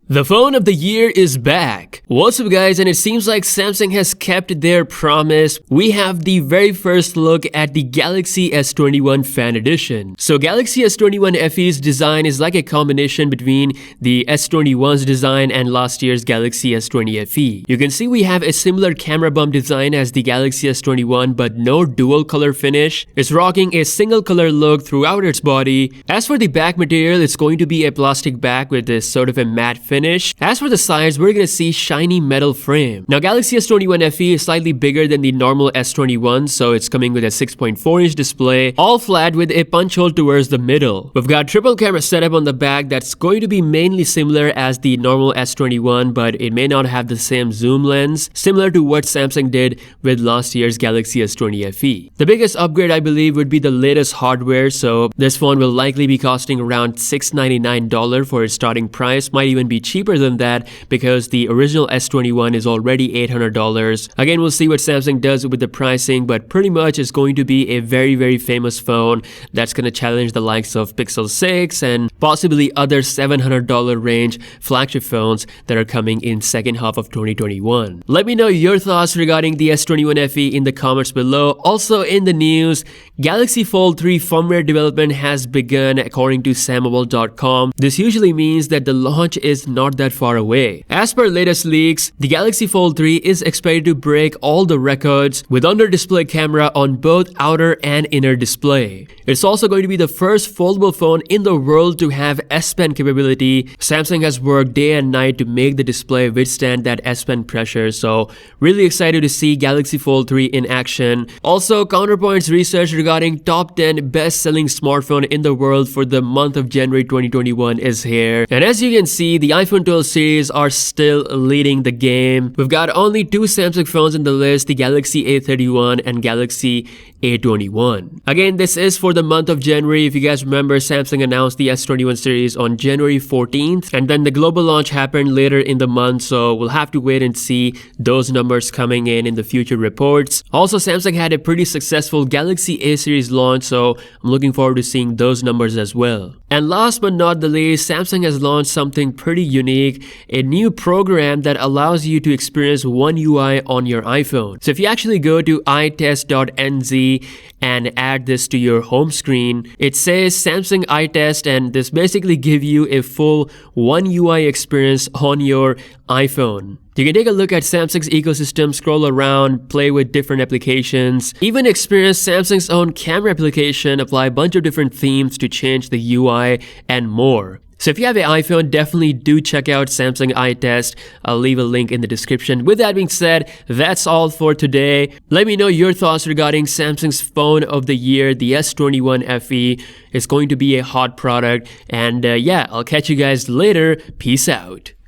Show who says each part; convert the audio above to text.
Speaker 1: The phone of the year is back. What's up guys, and it seems like Samsung has kept their promise. We have the very first look at the Galaxy S21 Fan Edition. So Galaxy S21 FE's design is like a combination between the S21's design and last year's Galaxy S20 FE. You can see we have a similar camera bump design as the Galaxy S21 but no dual color finish. It's rocking a single color look throughout its body. As for the back material, it's going to be a plastic back with this sort of a matte finish. As for the sides, we're gonna see shiny metal frame. Now Galaxy S21 FE is slightly bigger than the normal S21, so it's coming with a 6.4-inch display, all flat with a punch hole towards the middle. We've got triple camera setup on the back that's going to be mainly similar as the normal S21, but it may not have the same zoom lens, similar to what Samsung did with last year's Galaxy S20 FE. The biggest upgrade I believe would be the latest hardware, so this phone will likely be costing around $699 for its starting price, might even be cheaper than that because the original S21 is already $800. Again, we'll see what Samsung does with the pricing, but pretty much it's going to be a very famous phone that's going to challenge the likes of Pixel 6 and possibly other $700 range flagship phones that are coming in second half of 2021. Let me know your thoughts regarding the S21 FE in the comments below. Also in the news, Galaxy Fold 3 firmware development has begun according to sammobile.com. This usually means that the launch is not that far away. As per latest leaks, the Galaxy Fold 3 is expected to break all the records with under-display camera on both outer and inner display. It's also going to be the first foldable phone in the world to have S Pen capability. Samsung has worked day and night to make the display withstand that S Pen pressure, so really excited to see Galaxy Fold 3 in action. Also, Counterpoint's research regarding top 10 best-selling smartphone in the world for the month of January 2021 is here. And as you can see, the iPhone 12 series are still leading the game. We've got only two Samsung phones in the list, the Galaxy A31 and Galaxy A21. Again, this is for the month of January. If you guys remember, Samsung announced the S21 series on January 14th, and then the global launch happened later in the month, so we'll have to wait and see those numbers coming in the future reports. Also, Samsung had a pretty successful Galaxy A series launch, so I'm looking forward to seeing those numbers as well. And last but not the least, Samsung has launched something pretty unique, a new program that allows you to experience One UI on your iPhone. So if you actually go to itest.nz and add this to your home screen, it says Samsung iTest, and this basically gives you a full One UI experience on your iPhone. You can take a look at Samsung's ecosystem, scroll around, play with different applications, even experience Samsung's own camera application, apply a bunch of different themes to change the UI, and more. So if you have an iPhone, definitely do check out Samsung iTest. I'll leave a link in the description. With that being said, that's all for today. Let me know your thoughts regarding Samsung's phone of the year, the S21 FE. It's going to be a hot product. And yeah, I'll catch you guys later. Peace out.